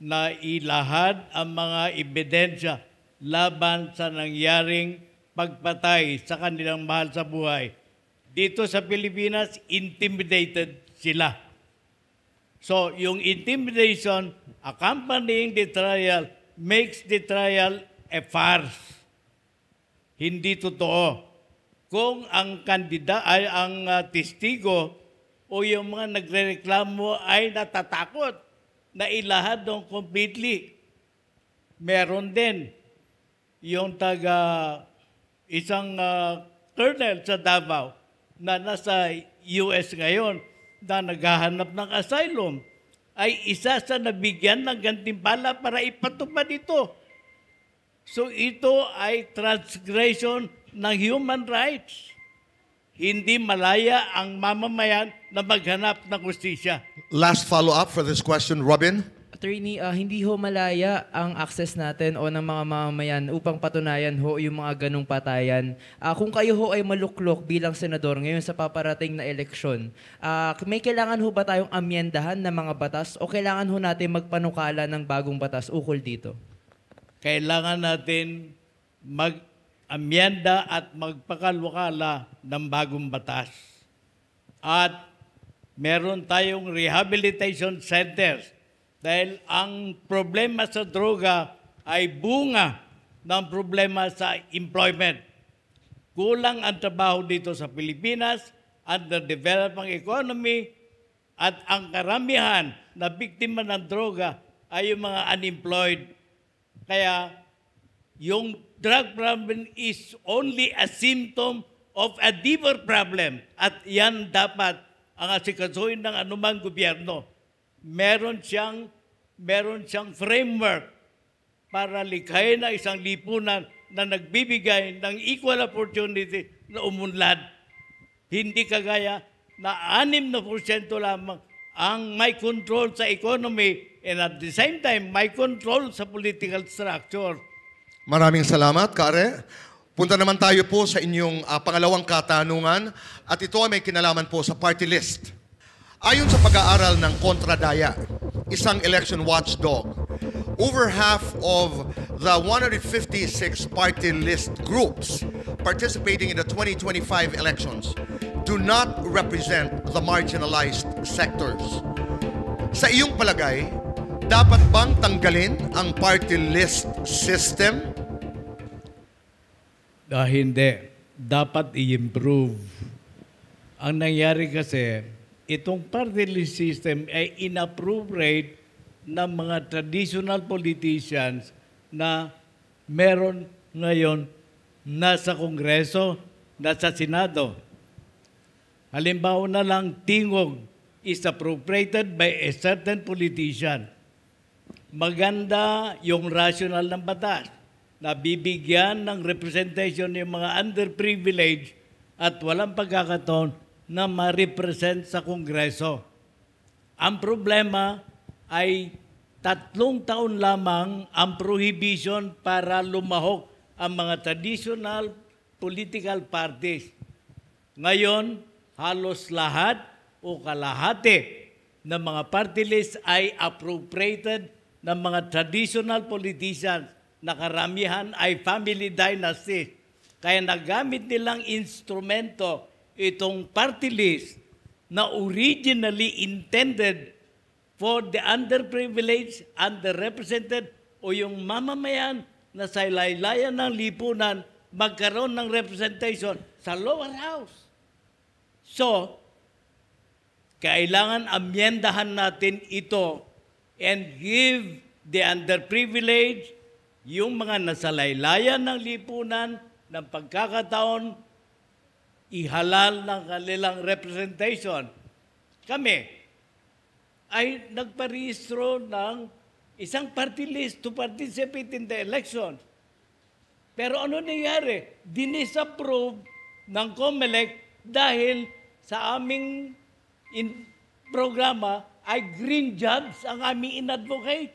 na ilahad ang mga ebidensya laban sa nangyaring pagpatay sa kanilang mahal sa buhay. Dito sa Pilipinas, intimidated sila. So, yung intimidation accompanying the trial makes the trial a farce. Hindi totoo. Kung ang kandida ay ang testigo o yung mga nagrereklamo ay natatakot na ilahad doon completely, meron din yung isang colonel sa Davao na nasa US ngayon na naghahanap ng asylum ay isa sa nabigyan ng gantimpala para ipatupad ito. So ito ay transgression ng human rights. Hindi malaya ang mamamayan na maghanap ng hustisya. Last follow-up for this question, Robin. Attorney, hindi ho malaya ang access natin o ng mga mamamayan upang patunayan ho yung mga ganong patayan. Kung kayo ho ay maluklok bilang senador ngayon sa paparating na eleksyon, may kailangan ho ba tayong amyendahan ng mga batas o kailangan ho natin magpanukala ng bagong batas ukol dito? Kailangan natin mag-amyenda at magpakalwakala ng bagong batas. At meron tayong rehabilitation centers Dahil ang problema sa droga ay bunga ng problema sa employment. Kulang ang trabaho dito sa Pilipinas, underdeveloping economy, at ang karamihan na biktima ng droga ay yung mga unemployed. Kaya yung drug problem is only a symptom of a deeper problem. At yan dapat ang asikasuhin ng anumang gobyerno. Meron siyang framework para likhain ang isang lipunan na nagbibigay ng equal opportunity na umunlad. Hindi kagaya na 6% lamang ang may control sa economy and at the same time may control sa political structure. Maraming salamat, Kare. Punta naman tayo po sa inyong pangalawang katanungan at ito ay may kinalaman po sa party list. Ayon sa pag-aaral ng Kontradaya, isang election watchdog, over half of the 156 party list groups participating in the 2025 elections do not represent the marginalized sectors. Sa iyong palagay, dapat bang tanggalin ang party list system? Hindi. Dapat i-improve. Ang nangyari kasi, itong party list system ay inappropriate ng mga traditional politicians na meron ngayon nasa Kongreso, nasa Senado. Halimbawa na lang, tingog is appropriated by a certain politician. Maganda yung rational ng batas na bibigyan ng representation yung mga underprivileged at walang pagkakataon na ma-represent sa Kongreso. Ang problema ay 3 taon lamang ang prohibition para lumahok ang mga traditional political parties. Ngayon, halos lahat o kalahati ng mga party list ay appropriated ng mga traditional politicians na karamihan ay family dynasty. Kaya nagamit nilang instrumento itong party list na originally intended for the underprivileged, underrepresented o yung mamamayan na sa laylayan ng lipunan magkaroon ng representation sa lower house. So, kailangan amyendahan natin ito and give the underprivileged, yung mga nasa laylayan ng lipunan, ng pagkakataon, ihalal ng kanilang representation. Kami ay nagparehistro ng isang party list to participate in the election. Pero ano nangyari? Dinisapprove ng COMELEC dahil sa aming programa ay green jobs ang aming in-advocate.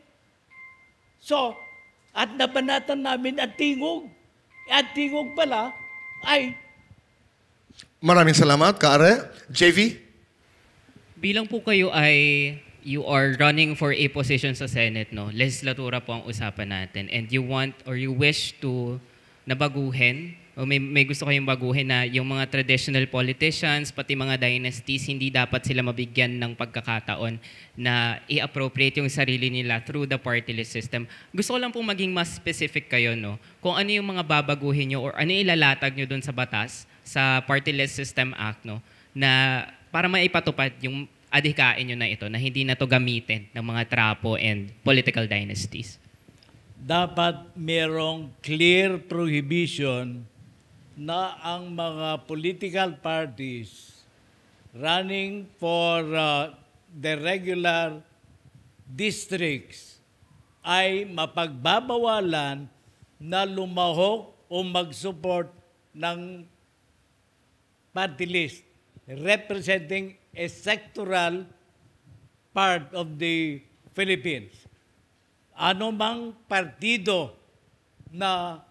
So, at nabanatan namin at tingog. At tingog pala ay... Maraming salamat, Kare. JV? Bilang po kayo ay you are running for a position sa Senate, no? Legislatura po ang usapan natin. And you want or you wish to nabaguhin o may gusto kayong baguhin na yung mga traditional politicians, pati mga dynasties, hindi dapat sila mabigyan ng pagkakataon na i-appropriate yung sarili nila through the party list system. Gusto ko lang pong maging mas specific kayo, no? Kung ano yung mga babaguhin nyo or ano ilalatag nyo dun sa batas, sa Party List System Act, no? Na para maipatupad yung adhikain nyo na ito, na hindi na to gamitin ng mga trapo and political dynasties. Dapat merong clear prohibition na ang mga political parties running for the regular districts ay mapagbabawalan na lumahok o mag-support ng party list representing a sectoral part of the Philippines. Ano mang partido na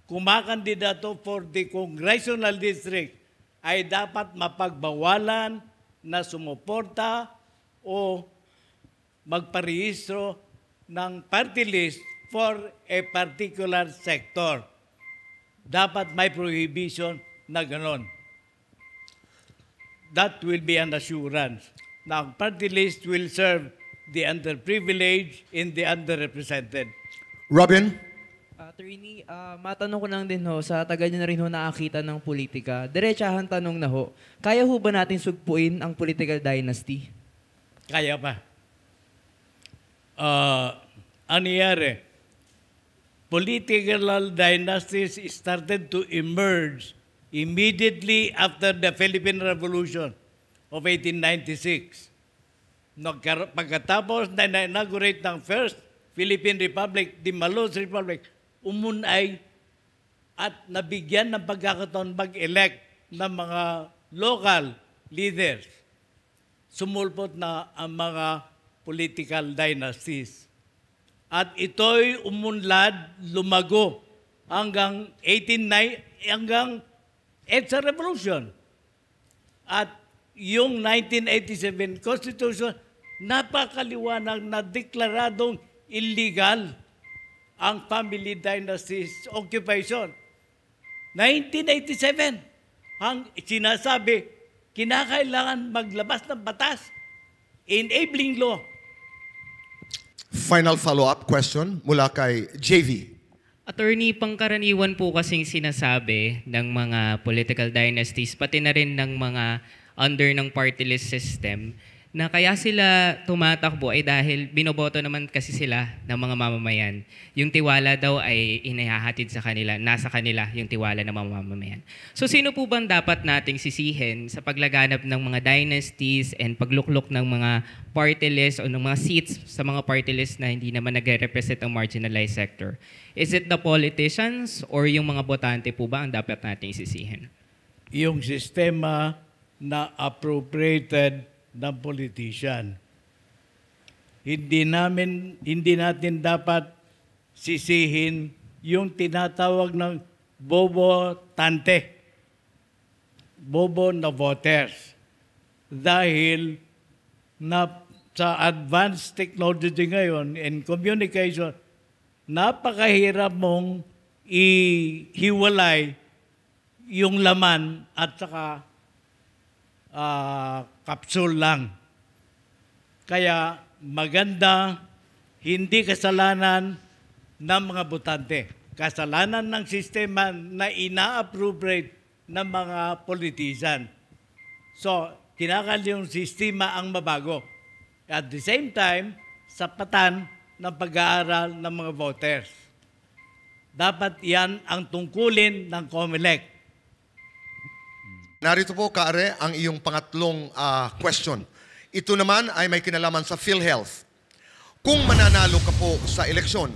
kumakandidato for the congressional district ay dapat mapagbawalan na sumuporta o magparehistro ng party list for a particular sector. Dapat may prohibition na ganon. That will be an assurance. Now, party list will serve the underprivileged, and the underrepresented. Robin? Attorney, matanong ko lang din ho, sa tagal niyo na rin ho nakakita ng politika, diretsahan tanong na ho, kaya ho ba natin sugpuin ang political dynasty? Kaya pa. Ano nangyari? Political dynasties started to emerge immediately after the Philippine Revolution of 1896. Pagkatapos na inaugurate ng First Philippine Republic, the Malolos Republic, umunay at nabigyan ng pagkakataon mag-elect ng mga local leaders. Sumulpot na ang mga political dynasties. At ito'y umunlad, lumago hanggang 1890, hanggang EDSA Revolution. At yung 1987 Constitution, napakaliwanag na deklaradong illegal ang family dynasties occupation. 1987, ang sinasabi, kinakailangan maglabas ng batas, enabling law. Final follow-up question mula kay JV. Attorney, pangkaraniwan po kasing sinasabi ng mga political dynasties, pati na rin ng mga under ng party list system, na kaya sila tumatakbo ay dahil binoboto naman kasi sila ng mga mamamayan. Yung tiwala daw ay inahahatid sa kanila, nasa kanila yung tiwala ng mga mamamayan. So sino po bang dapat nating sisihin sa paglaganap ng mga dynasties and pagluklok ng mga party list o ng mga seats sa mga party list na hindi naman nagre-represent ang marginalized sector? Is it the politicians or yung mga botante po ba ang dapat nating sisihin? Yung sistema na appropriated ng politician. Hindi natin dapat sisihin yung tinatawag ng bobo-tante, bobo na voters. Dahil sa advanced technology ngayon in communication, napakahirap mong ihiwalay yung laman at saka kapsul lang. Kaya maganda, hindi kasalanan ng mga botante. Kasalanan ng sistema na ina-appropriate ng mga politician. So, kinakailangan yung sistema ang mabago. At the same time, sapatan ng pag-aaral ng mga voters. Dapat yan ang tungkulin ng COMELEC. Narito po, Kaare, ang iyong pangatlong question. Ito naman ay may kinalaman sa PhilHealth. Kung mananalo ka po sa eleksyon,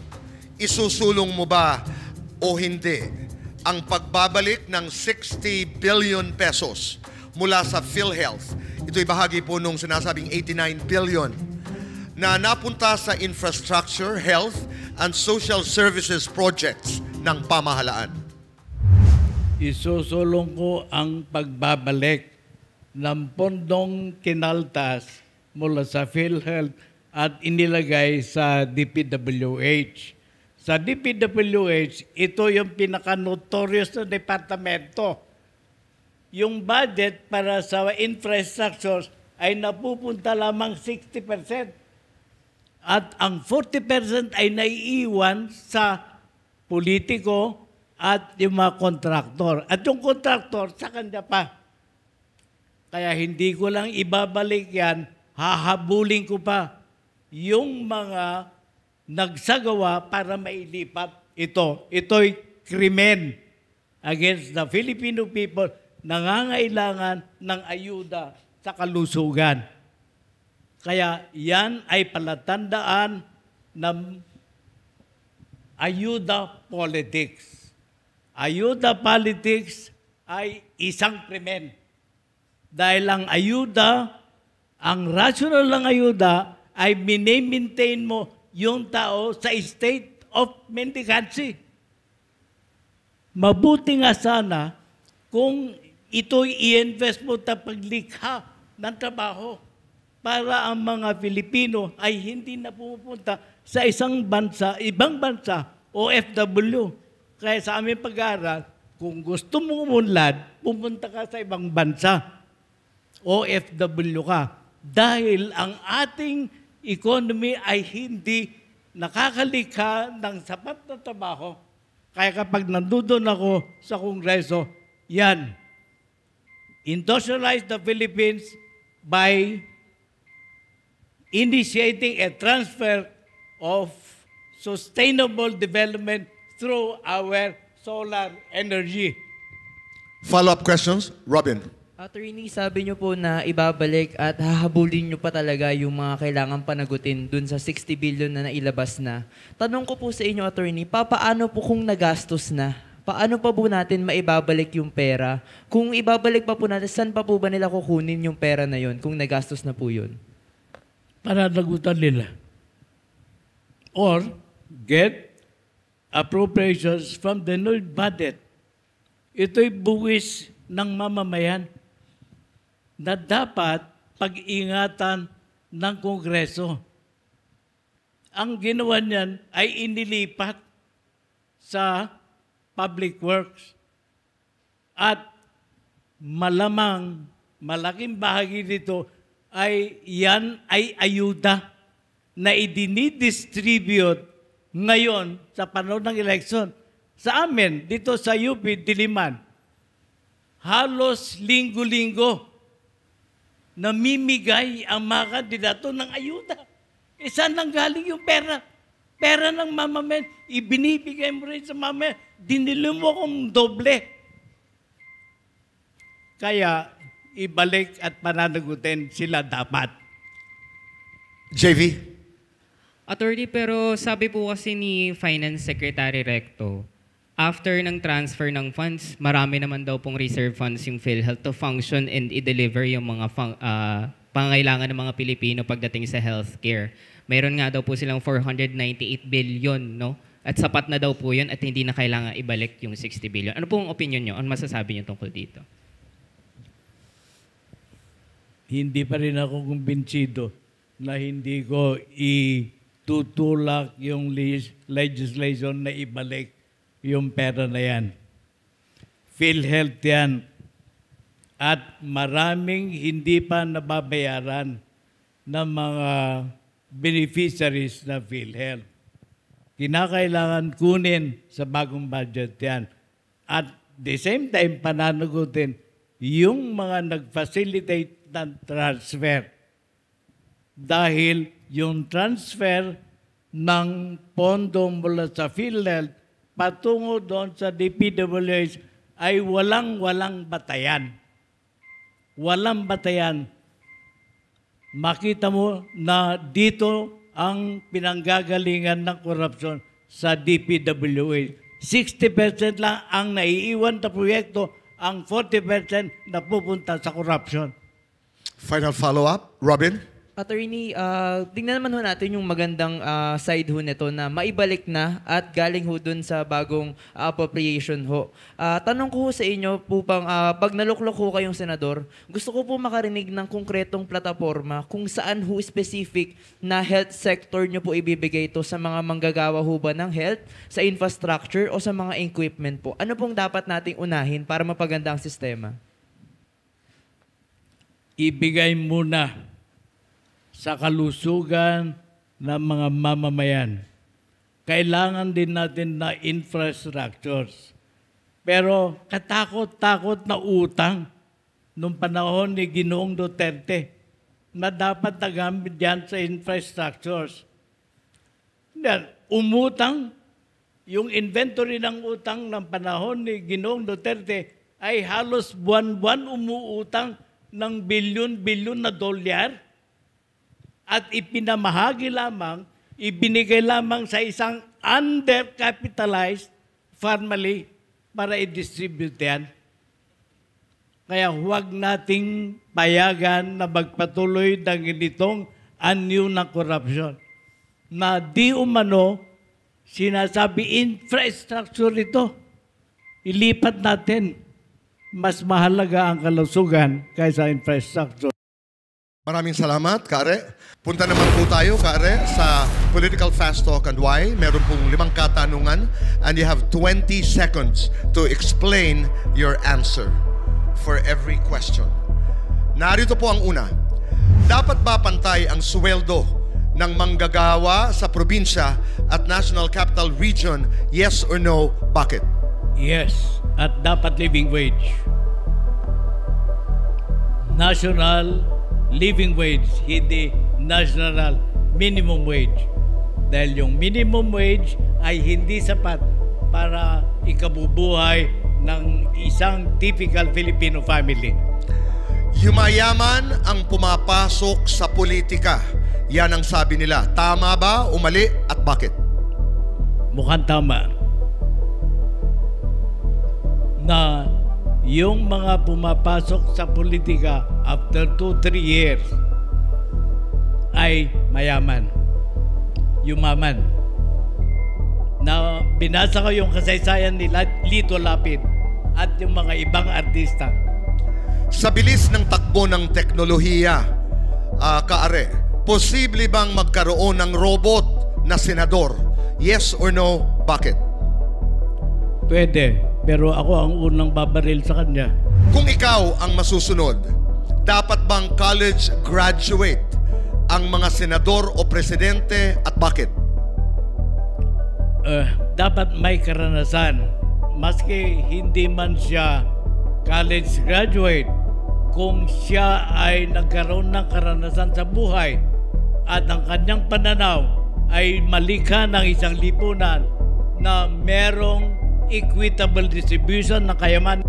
isusulong mo ba o hindi ang pagbabalik ng 60 billion pesos mula sa PhilHealth? Ito'y bahagi po nung sinasabing 89 billion na napunta sa infrastructure, health, and social services projects ng pamahalaan. Isusulong ko ang pagbabalik ng pondong kinaltas mula sa PhilHealth at inilagay sa DPWH. Sa DPWH, ito yung pinaka-notorious na departamento. Yung budget para sa infrastructure ay napupunta lamang 60%. At ang 40% ay naiiwan sa politiko at yung mga kontraktor. At yung kontraktor, sa kanya pa. Kaya hindi ko lang ibabalik yan, hahabulin ko pa yung mga nagsagawa para mailipat ito. Ito'y krimen against the Filipino people, nangangailangan ng ayuda sa kalusugan. Kaya yan ay palatandaan ng ayuda politics. Ayuda politics ay isang krimen. Dahil ang ayuda, ang rational ng ayuda ay maintain mo yung tao sa state of mendicancy. Mabuti nga sana kung ito'y i-invest mo sa paglikha ng trabaho para ang mga Pilipino ay hindi na pumupunta sa isang bansa, ibang bansa, OFW. Kaya sa aming pag-aaral, kung gusto mong umunlad, pumunta ka sa ibang bansa. OFW ka. Dahil ang ating economy ay hindi nakakalikha ng sapat na trabaho. Kaya kapag nandoon ako sa Kongreso, yan, industrialize the Philippines by initiating a transfer of sustainable development through our solar energy. Follow-up questions? Robin. Attorney, sabi niyo po na ibabalik at hahabulin niyo pa talaga yung mga kailangan panagutin dun sa 60 billion na nailabas na. Tanong ko po sa inyo, Attorney, paano po kung nagastos na? Paano pa po natin maibabalik yung pera? Kung ibabalik pa po natin, saan pa po ba nila kukunin yung pera na yun kung nagastos na po yun? Pananagutan nila. Or get appropriations from the new budget. Ito'y buwis ng mamamayan na dapat pag-ingatan ng Kongreso. Ang ginawa niyan ay inilipat sa public works. At malamang, malaking bahagi nito ay yan ay ayuda na idinidistribute ngayon sa panahon ng eleksyon. Sa amin, dito sa UP, Diliman, halos linggo-linggo namimigay ang mga kandidato ng ayuda. Saan nang galing yung pera? Pera ng mamamayan, ibinibigay mo rin sa mamamayan, dinilo mo kong doble. Kaya, ibalik at pananagutin sila dapat. JV. Attorney, pero sabi po kasi ni Finance Secretary Recto, after ng transfer ng funds, marami naman daw pong reserve funds yung PhilHealth to function and i-deliver yung mga pangangailangan ng mga Pilipino pagdating sa healthcare. Mayroon nga daw po silang 498 billion, no? At sapat na daw po yun at hindi na kailangan ibalik yung 60 billion. Ano pong opinion nyo? Ano masasabi nyo tungkol dito? Hindi pa rin ako kumbinsido na hindi ko itutulak yung legislation na ibalik yung pera na yan. PhilHealth yan. At maraming hindi pa nababayaran ng mga beneficiaries na PhilHealth. Kinakailangan kunin sa bagong budget yan. At the same time, pananagutin yung mga nag-facilitate ng transfer. Dahil yung transfer ng pondo mula sa PhilHealth patungo doon sa DPWH ay walang batayan. Walang batayan. Makita mo na dito ang pinanggagalingan ng korupsyon sa DPWH. 60% lang ang naiiwan na proyekto, ang 40% na pupunta sa korupsyon. Final follow-up. Robin. Attorney, tingnan naman ho natin yung magandang side ho nito na maibalik na at galing ho dun sa bagong appropriation ho. Tanong ko ho sa inyo po pag naluklok ho kayong senador, gusto ko po makarinig ng konkretong plataforma kung saan ho specific na health sector nyo po ibibigay ito sa mga manggagawa ho ba ng health, sa infrastructure o sa mga equipment po. Ano pong dapat nating unahin para mapaganda ang sistema? Ibigay muna sa kalusugan ng mga mamamayan. Kailangan din natin na infrastructures. Pero katakot-takot na utang nung panahon ni Ginoong Duterte na dapat nagamit yan sa infrastructures. Umutang, yung inventory ng utang ng panahon ni Ginoong Duterte ay halos buwan-buwan umuutang ng bilyon-bilyon na dolyar. At ipinamahagi lamang, ibinigay lamang sa isang undercapitalized family para i-distribute yan. Kaya huwag nating payagan na magpatuloy ng ganitong anyo ng korupsyon. Na di umano, sinasabi infrastructure ito. Ilipat natin. Mas mahalaga ang kalusugan kaysa infrastructure. Maraming salamat, Kare. Punta naman po tayo, Kare, sa Political Fast Talk and Why. Meron pong 5 katanungan and you have 20 seconds to explain your answer for every question. Narito po ang una. Dapat ba pantay ang sweldo ng manggagawa sa probinsya at National Capital Region? Yes or no? Bakit? Yes, at dapat living wage. National living wage, hindi national minimum wage. Dahil yung minimum wage ay hindi sapat para ikabubuhay ng isang typical Filipino family. Yumayaman ang pumapasok sa politika. Yan ang sabi nila. Tama ba o mali at bakit? Mukhang tama. Na yung mga pumapasok sa politika after 2-3 years ay mayaman. Yumaman. Na binasa ko yung kasaysayan ni Lito Lapid at yung mga ibang artista. Sa bilis ng takbo ng teknolohiya, Kaare, posible bang magkaroon ng robot na senador? Yes or no? Bakit? Pwede, pero ako ang unang babaril sa kanya. Kung ikaw ang masusunod, dapat bang college graduate ang mga senador o presidente at bakit? Dapat may karanasan. Maski hindi man siya college graduate, kung siya ay nagkaroon ng karanasan sa buhay at ang kanyang pananaw ay malikha ng isang lipunan na merong equitable distribution ng kayamanan.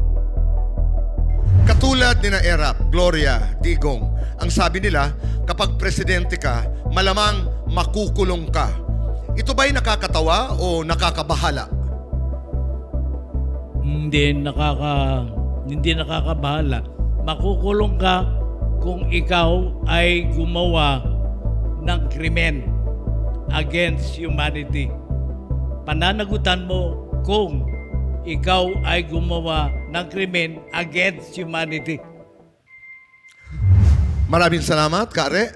Katulad ni na Erap, Gloria, Digong, ang sabi nila, kapag presidente ka, malamang makukulong ka. Ito ba'y nakakatawa o nakakabahala? Hindi nakakabahala. Makukulong ka kung ikaw ay gumawa ng krimen against humanity. Pananagutan mo kung ikaw ay gumawa ng krimen against humanity. Maraming salamat, Kaare.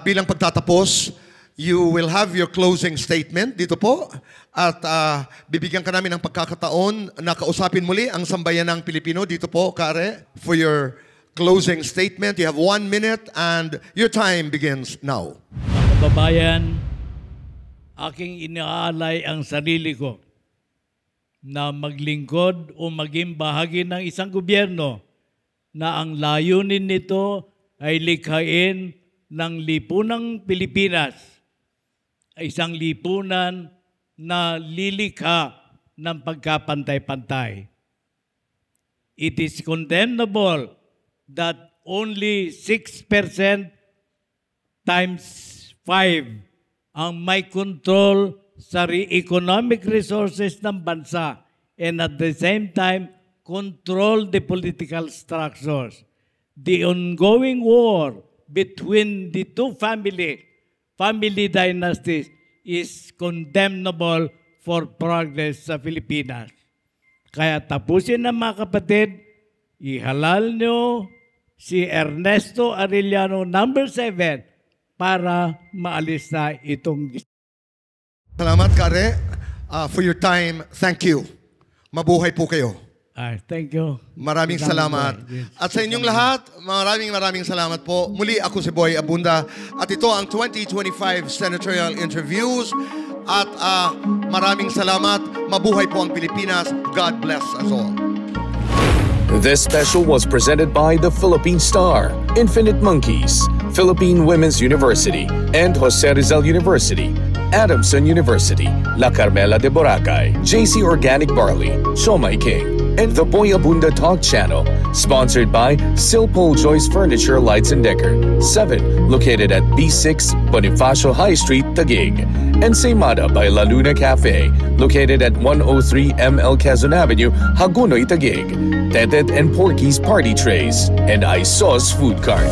Bilang pagtatapos, you will have your closing statement dito po at bibigyan ka namin ng pagkakataon na kausapin muli ang sambayanang Pilipino dito po, Kaare, for your closing statement. You have 1 minute and your time begins now. Mga kababayan, aking inaalay ang sarili ko na maglingkod o maging bahagi ng isang gobyerno na ang layunin nito ay likhain ng lipunang Pilipinas, isang lipunan na lilikha ng pagkapantay-pantay. It is condemnable that only 6% times 5 ang may control sa economic resources ng bansa and at the same time control the political structures. The ongoing war between the two family dynasties is condemnable for progress sa Pilipinas. Kaya tapusin na mga kapatid, ihalal nyo si Ernesto Arellano number 7 para maalis na itong. Salamat, Kaare, for your time. Thank you. Mabuhay po kayo. Thank you. Maraming salamat. At sa inyong lahat, maraming salamat po. Muli ako si Boy Abunda at ito ang 2025 Senatorial Interviews at maraming salamat. Mabuhay po ang Pilipinas. God bless us all. This special was presented by the Philippine Star, Infinite Monkeys, Philippine Women's University, and Jose Rizal University, Adamson University, La Carmela de Boracay, JC Organic Barley, Siomai King, and the Boy Abunda Talk Channel, sponsored by Silpol Joyce Furniture Lights and Decker, 7, located at B6 Bonifacio High Street, Taguig, and Seymada by La Luna Cafe, located at 103 ML Quezon Avenue, Hagunoy, Taguig, Teted and Porky's Party Trays, and Isos Food Cart.